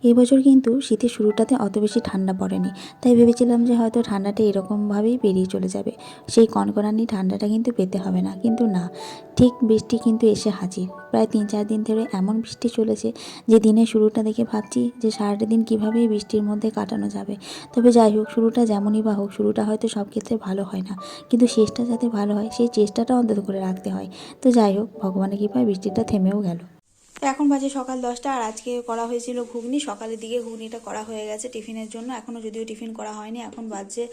এবছর কিন্তু শীতের শুরুটাতে অত বেশি ঠান্ডা পড়েনি, তাই ভেবেছিলাম যে হয়তো ঠান্ডাটা এরকমভাবেই পেরিয়ে চলে যাবে, সেই কনকনানি ঠান্ডাটা কিন্তু পেতে হবে না। কিন্তু না, ঠিক বৃষ্টি কিন্তু এসে হাজির। প্রায় 3-4 দিন ধরে এমন বৃষ্টি চলেছে যে দিনের শুরুটা দেখে ভাবছি যে সারাটা দিন কীভাবে এই বৃষ্টির মধ্যে কাটানো যাবে। তবে যাই হোক, শুরুটা যেমনই বা হোক, শুরুটা হয়তো সব ক্ষেত্রে ভালো হয় না, কিন্তু শেষটা যাতে ভালো হয় সেই চেষ্টাটা অন্তত করে রাখতে হয়। তো যাই হোক, ভগবানের কৃপায় বৃষ্টিটা থেমেও গেল। তো এখন বাজে সকাল 10টা, আর আজকে করা হয়েছিল ঘুগনি। সকালের দিকে ঘুগনিটা করা হয়ে গেছে টিফিনের জন্য, এখনও যদিও টিফিন করা হয়নি, এখন বাজে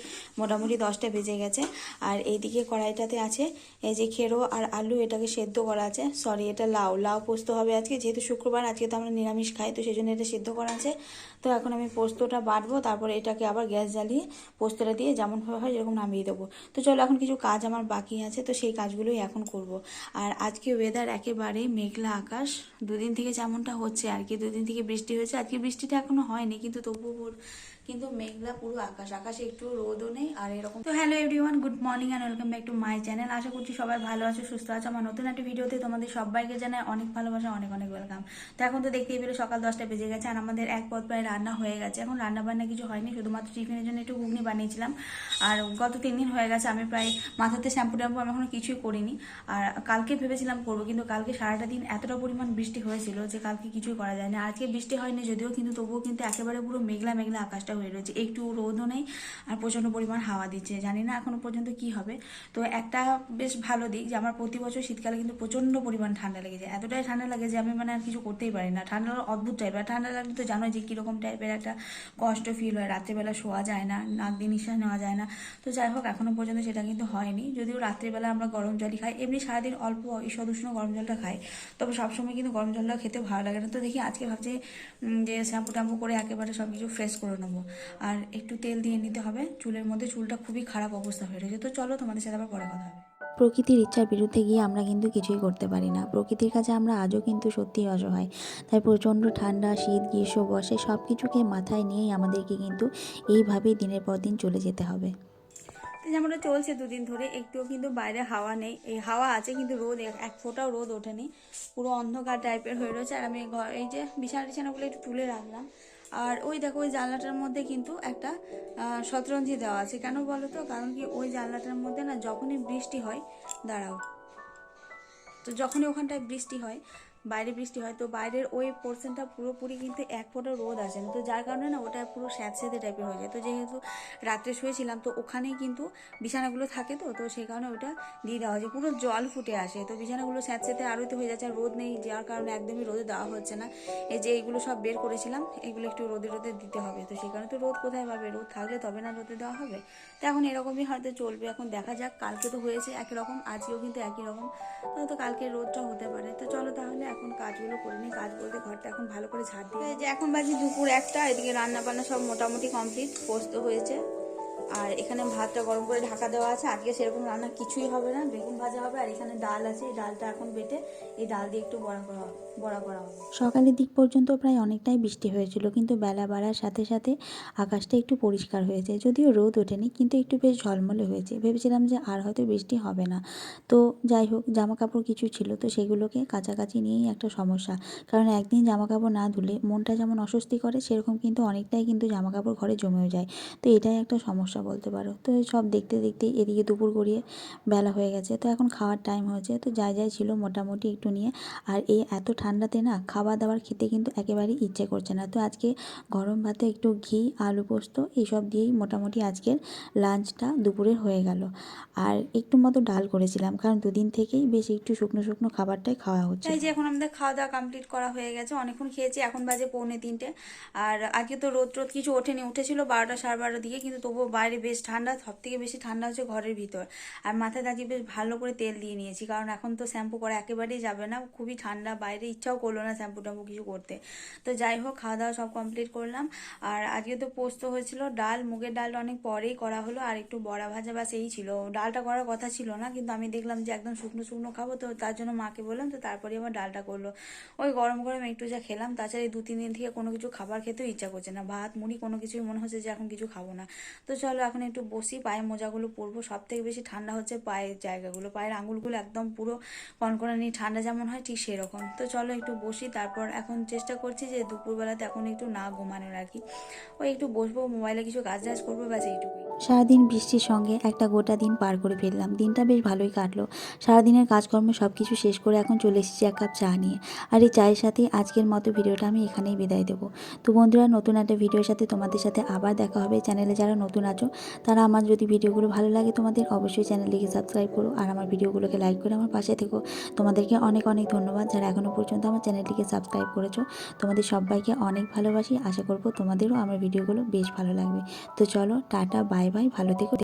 মোটামুটি 10টা বেজে গেছে। আর এইদিকে কড়াইটাতে আছে এই যে খেরো আর আলু, এটাকে সেদ্ধ করা আছে, সরি এটা লাউ লাউ পোস্ত হবে আজকে, যেহেতু শুক্রবার, আজকে তো আমরা নিরামিষ খাই, তো সেই জন্য এটা সেদ্ধ করা আছে। তো এখন আমি পোস্তটা বাটবো, তারপরে এটাকে আবার গ্যাস জ্বালিয়ে পোস্তটা দিয়ে যেমনভাবে হয় যেরকম নামিয়ে দেবো। তো চলো, এখন কিছু কাজ আমার বাকি আছে, তো সেই কাজগুলোই এখন করব। আর আজকে ওয়েদার একেবারে মেঘলা আকাশ, দুদিন থেকে যেমনটা হচ্ছে আর কি, দুদিন থেকে বৃষ্টি হয়েছে, আজকে বৃষ্টিটা এখনো হয়নি, কিন্তু তবুও কিন্তু মেঘলা পুরো আকাশ, আকাশে একটু রোদও নেই আর এরকম। তো hello everyone, good morning and welcome back to my channel. আশা করছি সবাই ভালো আছো, সুস্থ আছো। আমার নতুন একটা ভিডিওতে তোমাদের সবাইকে জানাই অনেক ভালোবাসা, অনেক অনেক ওয়েলকাম। তো এখন তো দেখতেই পেলে সকাল 10টা বেজে গেছে, আর আমাদের এক পদ প্রায় রান্না হয়ে গেছে। এখন রান্না বান্না কিছু হয়নি, শুধুমাত্র টিফিনের জন্য একটু ঘুগনি বানিয়েছিলাম। আর গত 3 দিন হয়ে গেছে আমি প্রায় মাথাতে শ্যাম্পু ট্যাম্পু আমি এখনো কিছুই করিনি। আর কালকে ভেবেছিলাম করবো, কিন্তু কালকে সারাটা দিন এতটা পরিমাণ বৃষ্টি হয়েছিল যে কালকে কিছুই করা যায়নি। আজকে বৃষ্টি হয়নি যদিও, কিন্তু তবুও কিন্তু একেবারে পুরো মেঘলা মেঘলা আকাশটা হয়ে রয়েছে, একটু রোদও নেই আর প্রচণ্ড পরিমাণ হাওয়া দিচ্ছে। জানি না এখনো পর্যন্ত কি হবে। তো একটা বেশ ভালো দিক যে আমার প্রতি বছর শীতকালে কিন্তু প্রচণ্ড পরিমাণ ঠান্ডা লেগে যায়, এতটাই ঠান্ডা লাগে যে আমি মানে আর কিছু করতেই পারি না। ঠান্ডা অদ্ভুত টাইপের ঠান্ডা লাগলে তো জানোই যে কীরকম টাইপের একটা কষ্ট ফিল হয়, রাত্রেবেলা শোয়া যায় না, নাক দিয়ে নিঃশ্বাস নেওয়া যায় না। তো যাই হোক, এখনো পর্যন্ত সেটা কিন্তু হয়নি, যদিও রাত্রিবেলা আমরা গরম জলই খাই, এমনি সারাদিন অল্প ঈষদ উষ্ণ গরম জলটা খাই, তবে সবসময় কিন্তু গরম জলটা খেতে ভালো লাগে না। তো দেখি আজকে ভাবছি যে শ্যাম্পু ট্যাম্পু করে একেবারে সব কিছু ফ্রেশ করে নেবো, আর একটু তেল দিয়ে নিতে হবে চুলের মধ্যে, চুলটা খুবই খারাপ অবস্থা হয়ে রয়েছে। তো চলো, তোমাদের সাথে আবার পরে কথা হবে। প্রকৃতির ইচ্ছার বিরুদ্ধে গিয়ে আমরা কিন্তু কিছুই করতে পারি না, প্রকৃতির কাছে আমরা আজও কিন্তু সত্যিই অসহায়। তাই প্রচণ্ড ঠান্ডা, শীত, গ্রীষ্ম, বর্ষা সব কিছুকে মাথায় নিয়েই আমাদেরকে কিন্তু এইভাবেই দিনের পর দিন চলে যেতে হবে। যেমনটা চলছে 2 দিন ধরে, একটুও কিন্তু বাইরে হাওয়া নেই, এই হাওয়া আছে কিন্তু রোদ এক ফোঁটাও রোদ ওঠেনি, পুরো অন্ধকার টাইপের হয়ে রয়েছে। আর আমি ঘর এই যে বিছানা টিছানাগুলো একটু তুলে রাখলাম, আর ওই দেখো ওই জানলাটার মধ্যে কিন্তু একটা শতরঞ্জি দেওয়া আছে। কেন বলো তো? কারণ কি, ওই জানলাটার মধ্যে না যখনই বৃষ্টি হয়, দাঁড়াও, তো যখনই ওখানটায় বৃষ্টি হয়, বাইরে বৃষ্টি হয়, তো বাইরের ওই পোর্শনটা পুরোপুরি কিন্তু এক ফোঁটা রোদ আসে না, তো যার কারণে না ওটা পুরো স্যাঁতস্যাঁতে টাইপের হয়ে যায়। তো যেহেতু রাত্রে শুয়েছিলাম, তো ওখানেই কিন্তু বিছানাগুলো থাকে, তো তো সেই কারণে ওটা দিয়ে দেওয়া হয়েছে, পুরো জল ফুটে আসে, তো বিছানাগুলো স্যাঁতস্যাঁতে আরও তো হয়ে যাচ্ছে। আর রোদ নেই, যার কারণে একদমই রোদে দেওয়া হচ্ছে না। এই যে এইগুলো সব বের করেছিলাম, এগুলো একটু রোদে রোদে দিতে হবে, তো সেই কারণে তো রোদ কোথায় পাবে, রোদ থাকলে তবে না রোদে দেওয়া হবে। তো এখন এরকমই হয়তো চলবে, এখন দেখা যাক। কালকে তো হয়েছে একই রকম, আজকেও কিন্তু একই রকম, তো কালকে রোদটা হতে পারে। তো চলো তাহলে এখন কাজগুলো করে নিই, কাজ বলতে ঘরটা এখন ভালো করে ঝাড় দিয়ে। যে এখন বাজে দুপুর 1টা, এদিকে রান্না বান্না সব মোটামুটি কমপ্লিট, পোস্ত হয়েছে, আর এখানে ভাতটা গরম করে ঢাকা দেওয়া আছে। আজকে সেরকম রান্না কিছুই হবে না, বেগুন ভাজা হবে, আর এখানে ডাল আছে, এই ডালটা এখন বেটে এই ডাল দিয়ে একটু বড়া করা হবে। সকালের দিক পর্যন্ত প্রায় অনেকটাই বৃষ্টি হয়েছিল, কিন্তু বেলা বাড়ার সাথে সাথে আকাশটা একটু পরিষ্কার হয়েছে, যদিও রোদ ওঠেনি, কিন্তু একটু বেশ ঝলমলে হয়েছে। ভেবেছিলাম যে আর হয়তো বৃষ্টি হবে না। তো যাই হোক, জামা কাপড় কিছু ছিল, তো সেগুলোকে কাছাকাছি নিয়েই একটা সমস্যা, কারণ একদিন জামা কাপড় না ধুলে মনটা যেমন অস্বস্তি করে, সেরকম কিন্তু অনেকটাই কিন্তু জামা কাপড় ঘরে জমেও যায়। তো এটাই একটা সমস্যা বলতে পারো। তো সব দেখতে দেখতেই এদিকে দুপুর গড়িয়ে বেলা হয়ে গেছে, তো এখন খাওয়ার টাইম হয়েছে। তো যাই যাই ছিল মোটামুটি একটু নিয়ে, আর এই এত ঠান্ডাতে না খাবার দাবার খেতে কিন্তু একেবারেই ইচ্ছে করছে না। তো আজকে গরম ভাতে একটু ঘি, আলু পোস্ত এইসব দিয়েই মোটামুটি আজকের লাঞ্চটা দুপুরের হয়ে গেল। আর একটু মতো ডাল করেছিলাম, কারণ 2 দিন থেকেই বেশ একটু শুকনো শুকনো খাবারটাই খাওয়া হচ্ছে। এই যে এখন আমাদের খাওয়া দাওয়া কমপ্লিট করা হয়ে গেছে, অনেকক্ষণ খেয়েছি, এখন বাজে 2:45। আর আজকে তো রোদ টোদ কিছু ওঠেনি, উঠেছিল 12টা 12:30 দিকে, কিন্তু তবুও বাইরে বেশ ঠান্ডা, সব থেকে বেশি ঠান্ডা হচ্ছে ঘরের ভিতর। আর মাথায় আজকে বেশ ভালো করে তেল দিয়ে নিয়েছি, কারণ এখন তো শ্যাম্পু করা একেবারেই যাবে না, খুবই ঠান্ডা বাইরে, ইচ্ছাও করলো না শ্যাম্পু ট্যাম্পু কিছু করতে। তো যাই হোক, খাওয়া দাওয়া সব কমপ্লিট করলাম। আর আজকে তো পোস্ত হয়েছিল, ডাল, মুগের ডালটা অনেক পরেই করা হলো, আর একটু বড়া ভাজা, বাস এই ছিল। ডালটা করার কথা ছিল না, কিন্তু আমি দেখলাম যে একদম শুকনো শুকনো খাবো, তো তার জন্য মাকে বললাম, তো তারপরে আমার ডালটা করলো। ওই গরম গরম একটু যা খেলাম, তাছাড়া এই 2-3 দিন থেকে কোনো কিছু খাবার খেতেও ইচ্ছা করছে না, ভাত মুড়ি কোনো কিছুই মনে হচ্ছে যে এখন কিছু খাবো না। তো চলো চলো এখন একটু বসি, পায়ে মোজাগুলো পরবো। সব থেকে বেশি ঠান্ডা হচ্ছে পায়ের জায়গাগুলো, পায়ের আঙুলগুলো একদম পুরো কনকনানি ঠান্ডা যেমন হয় ঠিক সেরকম। তো চলো একটু বসি, তারপর এখন চেষ্টা করছি যে দুপুরবেলাতে এখন একটু না ঘুমানোর আর কি। ওই একটু বসবো, মোবাইলে কিছু কাজ টাজ করবো, ব্যাস এইটুকুই। সারাদিন বৃষ্টির সঙ্গে একটা গোটা দিন পার করে ফেললাম। দিনটা বেশ ভালোই কাটলো। সারাদিনের কাজকর্ম সব কিছু শেষ করে এখন চলে এসেছি এক কাপ চা নিয়ে। আর এই চায়ের সাথে আজকের মতো ভিডিওটা আমি এখানেই বিদায় দেবো। তো বন্ধুরা, নতুন একটা ভিডিওর সাথে তোমাদের সাথে আবার দেখা হবে। চ্যানেলে যারা নতুন আছো তারা আমার যদি ভিডিওগুলো ভালো লাগে তোমাদের, অবশ্যই চ্যানেলটিকে সাবস্ক্রাইব করো আর আমার ভিডিওগুলোকে লাইক করে আমার পাশে থেকো। তোমাদেরকে অনেক অনেক ধন্যবাদ যারা এখনও পর্যন্ত আমার চ্যানেলটিকে সাবস্ক্রাইব করেছো। তোমাদের সবাইকে অনেক ভালোবাসি। আশা করবো তোমাদেরও আমার ভিডিওগুলো বেশ ভালো লাগবে। তো চলো, টাটা, বাই বাই, ভালো থেকো।